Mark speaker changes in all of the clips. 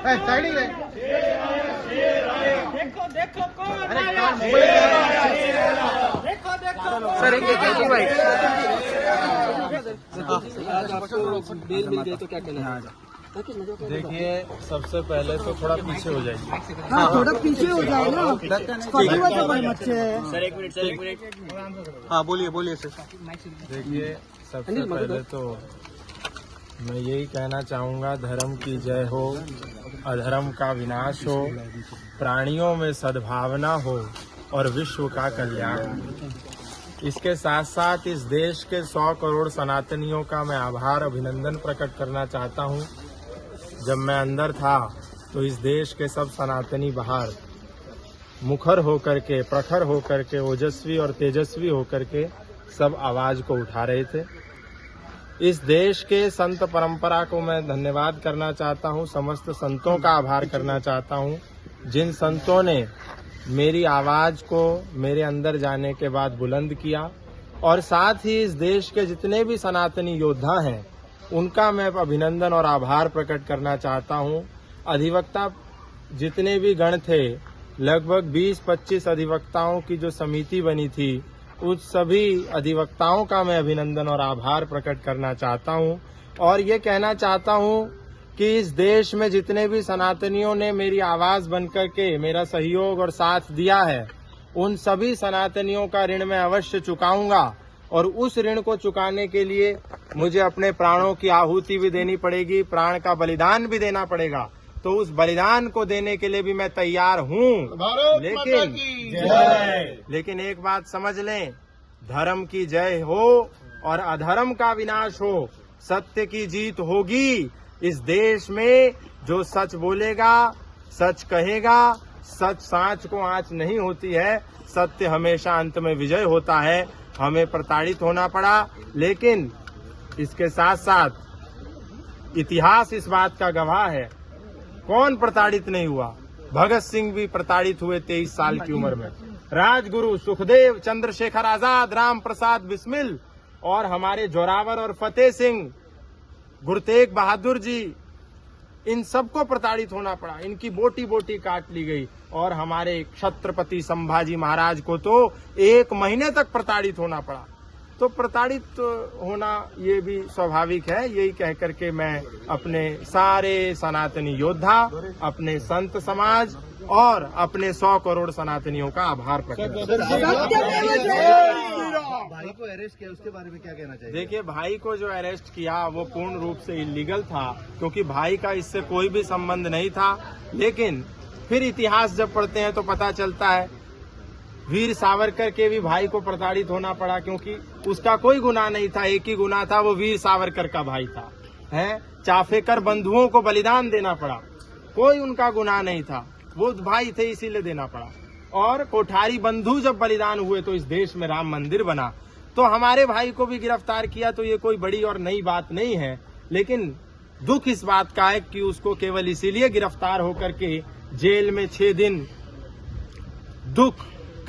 Speaker 1: देखो देखो कौन आया, देखो देखो
Speaker 2: सर एक भाई
Speaker 3: बेल मिल गई तो क्या कहना है?
Speaker 4: देखिए, सबसे पहले तो थोड़ा पीछे हो जाइए।
Speaker 2: हाँ थोड़ा पीछे हो जाए ना, फटुआ तो भाई मच्छे है।
Speaker 3: सर एक मिनट
Speaker 2: हाँ बोलिए बोलिए सर।
Speaker 4: देखिए, सबसे पहले तो मैं यही कहना चाहूँगा, धर्म की जय हो, अधर्म का विनाश हो, प्राणियों में सद्भावना हो और विश्व का कल्याण। इसके साथ साथ इस देश के 100 करोड़ सनातनियों का मैं आभार अभिनंदन प्रकट करना चाहता हूँ। जब मैं अंदर था तो इस देश के सब सनातनी बाहर मुखर होकर के, प्रखर होकर के, ओजस्वी और तेजस्वी होकर के सब आवाज को उठा रहे थे। इस देश के संत परंपरा को मैं धन्यवाद करना चाहता हूँ, समस्त संतों का आभार करना चाहता हूँ, जिन संतों ने मेरी आवाज को मेरे अंदर जाने के बाद बुलंद किया। और साथ ही इस देश के जितने भी सनातनी योद्धा हैं उनका मैं अभिनंदन और आभार प्रकट करना चाहता हूं। अधिवक्ता जितने भी गण थे, लगभग 20-25 अधिवक्ताओं की जो समिति बनी थी, उस सभी अधिवक्ताओं का मैं अभिनंदन और आभार प्रकट करना चाहता हूं। और ये कहना चाहता हूं कि इस देश में जितने भी सनातनियों ने मेरी आवाज बनकर के मेरा सहयोग और साथ दिया है, उन सभी सनातनियों का ऋण मैं अवश्य चुकाऊंगा। और उस ऋण को चुकाने के लिए मुझे अपने प्राणों की आहुति भी देनी पड़ेगी, प्राण का बलिदान भी देना पड़ेगा। तो उस बलिदान को देने के लिए भी मैं तैयार हूँ। लेकिन एक बात समझ लें, धर्म की जय हो और अधर्म का विनाश हो, सत्य की जीत होगी। इस देश में जो सच बोलेगा, सच कहेगा, सच सांच को आंच नहीं होती है, सत्य हमेशा अंत में विजय होता है। हमें प्रताड़ित होना पड़ा, लेकिन इसके साथ साथ इतिहास इस बात का गवाह है, कौन प्रताड़ित नहीं हुआ। भगत सिंह भी प्रताड़ित हुए 23 साल की उम्र में, राजगुरु सुखदेव, चंद्रशेखर आजाद, राम प्रसाद बिस्मिल और हमारे जोरावर और फतेह सिंह, गुरु तेग बहादुर जी, इन सबको प्रताड़ित होना पड़ा, इनकी बोटी बोटी काट ली गई। और हमारे छत्रपति संभाजी महाराज को तो 1 महीने तक प्रताड़ित होना पड़ा। तो प्रताड़ित होना ये भी स्वाभाविक है। यही कह करके मैं अपने सारे सनातनी योद्धा, अपने संत समाज और अपने 100 करोड़ सनातनियों का आभार प्रकट करता हूं।
Speaker 5: भाई को अरेस्ट किया, उसके बारे में क्या कहना चाहिए?
Speaker 4: देखिए, भाई को जो अरेस्ट किया वो पूर्ण रूप से इलीगल था, क्योंकि भाई का इससे कोई भी संबंध नहीं था। लेकिन फिर इतिहास जब पढ़ते हैं तो पता चलता है वीर सावरकर के भी भाई को प्रताड़ित होना पड़ा, क्योंकि उसका कोई गुनाह नहीं था। एक ही गुनाह था, वो वीर सावरकर का भाई था। हैं, चाफेकर बंधुओं को बलिदान देना पड़ा, कोई उनका गुनाह नहीं था, वो भाई थे इसीलिए देना पड़ा। और कोठारी बंधु जब बलिदान हुए तो इस देश में राम मंदिर बना। तो हमारे भाई को भी गिरफ्तार किया, तो ये कोई बड़ी और नई बात नहीं है। लेकिन दुख इस बात का है कि उसको केवल इसीलिए गिरफ्तार होकर के जेल में 6 दिन दुख,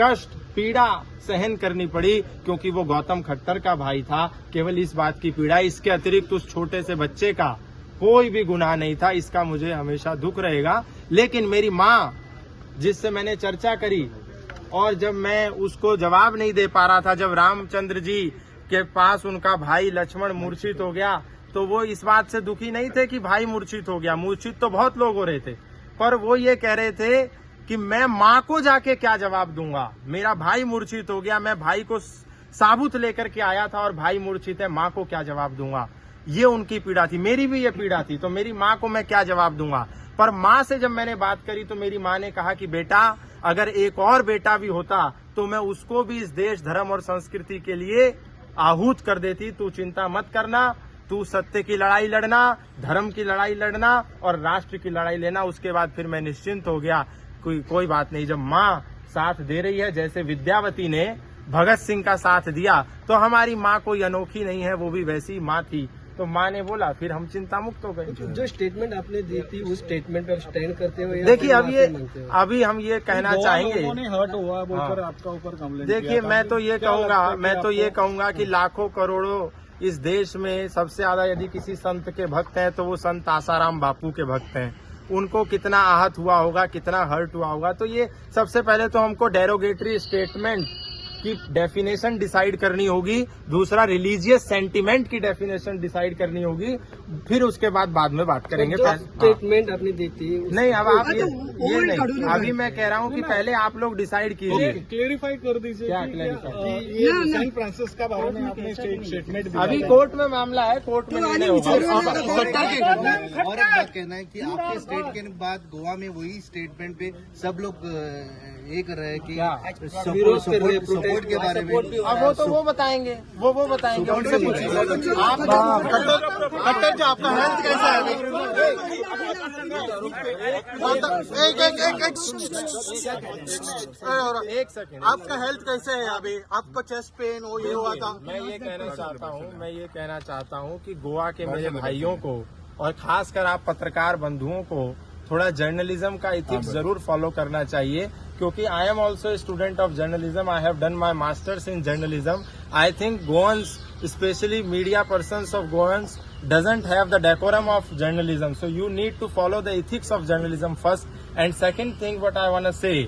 Speaker 4: कष्ट, पीड़ा सहन करनी पड़ी, क्योंकि वो गौतम खट्टर का भाई था। केवल इस बात की पीड़ा, इसके अतिरिक्त उस छोटे से बच्चे का कोई भी गुनाह नहीं था। इसका मुझे हमेशा दुख रहेगा। लेकिन मेरी माँ, जिससे मैंने चर्चा करी और जब मैं उसको जवाब नहीं दे पा रहा था, जब रामचंद्र जी के पास उनका भाई लक्ष्मण मूर्छित हो गया, तो वो इस बात से दुखी नहीं थे कि भाई मूर्छित हो गया। मूर्छित तो बहुत लोग हो रहे थे, पर वो ये कह रहे थे कि मैं माँ को जाके क्या जवाब दूंगा, मेरा भाई मूर्छित हो गया, मैं भाई को साबुत लेकर के आया था और भाई मूर्छित है, माँ को क्या जवाब दूंगा। ये उनकी पीड़ा थी, मेरी भी ये पीड़ा थी। तो मेरी माँ को मैं क्या जवाब दूंगा। पर माँ से जब मैंने बात करी तो मेरी माँ ने कहा कि बेटा, अगर एक और बेटा भी होता तो मैं उसको भी इस देश, धर्म और संस्कृति के लिए आहूत कर देती। तू चिंता मत करना, तू सत्य की लड़ाई लड़ना, धर्म की लड़ाई लड़ना और राष्ट्र की लड़ाई लेना। उसके बाद फिर मैं निश्चिंत हो गया, कोई बात नहीं। जब माँ साथ दे रही है, जैसे विद्यावती ने भगत सिंह का साथ दिया, तो हमारी माँ कोई अनोखी नहीं है, वो भी वैसी माँ थी। तो माँ ने बोला, फिर हम चिंता मुक्त हो गए।
Speaker 3: जो स्टेटमेंट आपने दी थी, उस स्टेटमेंट पर स्टैंड करते हुए
Speaker 4: देखिए, अभी हम ये कहना चाहेंगे,
Speaker 5: हर्ट हुआ बोलकर आपका ऊपर कंप्लेंट।
Speaker 4: देखिए, मैं तो ये कहूंगा कि लाखों करोड़ों इस देश में सबसे ज्यादा यदि किसी संत के भक्त हैं तो वो संत आसाराम बापू के भक्त हैं। उनको कितना आहत हुआ होगा, कितना हर्ट हुआ होगा। तो ये सबसे पहले तो हमको डेरोगेटरी स्टेटमेंट की डेफिनेशन डिसाइड करनी होगी, दूसरा रिलीजियस सेंटिमेंट की डेफिनेशन डिसाइड करनी होगी, फिर उसके बाद में बात करेंगे।
Speaker 3: स्टेटमेंट आपने दी थी
Speaker 4: नहीं, अब आप ये नहीं, अभी मैं कह रहा हूँ कि पहले आप लोग डिसाइड कीजिए।
Speaker 5: क्लेरिफाई कर दीजिए
Speaker 4: क्या
Speaker 5: कि
Speaker 4: क्लेरिफाई?
Speaker 5: ये सेंट फ्रांसिस का बारे में आपने स्टेटमेंट दिया
Speaker 4: अभी कोर्ट में मामला है, कोर्ट में निर्णय होगा।
Speaker 5: और एक बात कहना है कि आपके स्टेट के बाद गोवा में वही स्टेटमेंट पे सब लोग ये कर रहे हैं कि सपोर्ट के बारे में।
Speaker 4: अब वो तो वो बताएंगे, वो बताएंगे, उनसे पूछिए। आप
Speaker 5: कट्टर जी, आपका हेल्थ कैसा है?
Speaker 4: एक सेकंड,
Speaker 5: आपका हेल्थ कैसे है अभी? आपको चेस्ट पेन हो ये हुआ था?
Speaker 4: मैं ये कहना चाहता हूँ कि गोवा के मेरे भाइयों को और खासकर आप पत्रकार बंधुओं को थोड़ा जर्नलिज्म का इथिक्स जरूर फॉलो करना चाहिए, क्योंकि I am also student of journalism. I have done my masters in journalism. I think गोवंस, especially media persons of Goans, doesn't have the decorum of journalism. So you need to follow the ethics of journalism first. And second thing what I want to say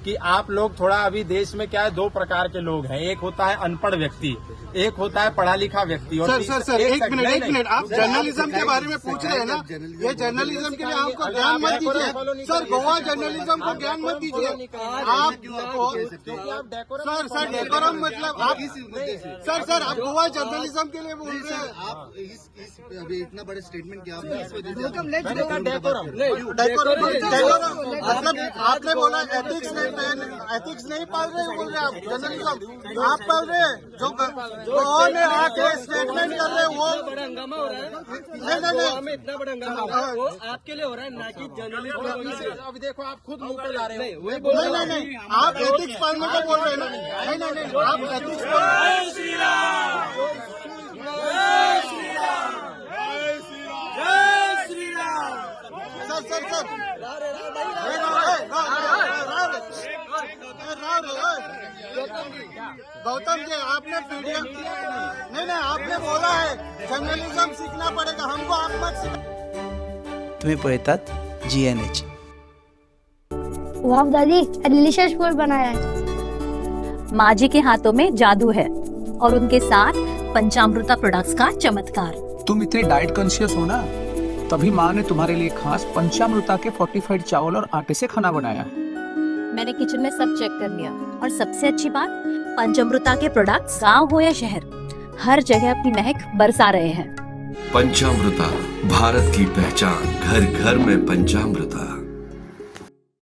Speaker 4: कि आप लोग थोड़ा, अभी देश में क्या है, दो प्रकार के लोग हैं। एक होता है अनपढ़ व्यक्ति, एक होता है पढ़ा लिखा व्यक्ति। और
Speaker 5: सर एक मिनट, आप जर्नलिज्म के बारे में पूछ रहे हैं ना? ये जर्नलिज्म के लिए आपको ज्ञान मत दीजिए सर, गोवा जर्नलिज्म को ज्ञान मत दीजिए आप। सर डेकोरम मतलब आप सर आप गोवा जर्नलिज्म के लिए बोल रहे हैं। आप अभी इतना बड़ा स्टेटमेंट किया
Speaker 4: डेकोरम
Speaker 5: मतलब आपने बोला एथिक्स नहीं पाल रहे, बोल रहे आप जर्नलिज्म आप पाल रहे हैं। जो गोवा में आके स्टेटमेंट कर रहे हैं वो
Speaker 3: बड़ा हंगामा हो रहा है।
Speaker 5: नहीं
Speaker 3: इतना बड़ा हंगामा हो रहा है, वो आपके लिए हो रहा है, ना कि जर्नलिस्ट।
Speaker 4: अभी देखो आप खुद मुंह पे ला रहे हो।
Speaker 5: नहीं, आप एथिक्स पालने को बोल रहे हैं ना? नहीं, आप एथिक्स बोल रहे हैं। सर गौतम जी, आपने पीडीएफ नहीं, आपने बोला है जर्नलिज्म सीखना पड़ेगा हमको, आप मत सीखना।
Speaker 1: तुम्ही पळतात GNH।
Speaker 6: वाह दादी, डिलीशियस फूड बनाया है।
Speaker 7: माँ जी के हाथों में जादू है और उनके साथ पंचामृता प्रोडक्ट्स का चमत्कार।
Speaker 8: तुम इतने डाइट कॉन्शियस हो ना, तभी माँ ने तुम्हारे लिए खास पंचामृता के फोर्टिफाइड चावल और आटे से खाना बनाया।
Speaker 7: मैंने किचन में सब चेक कर लिया और सबसे अच्छी बात, पंचामृता के प्रोडक्ट्स गांव हो या शहर, हर जगह अपनी महक बरसा रहे हैं।
Speaker 9: पंचामृता, भारत की पहचान, घर घर में पंचामृता।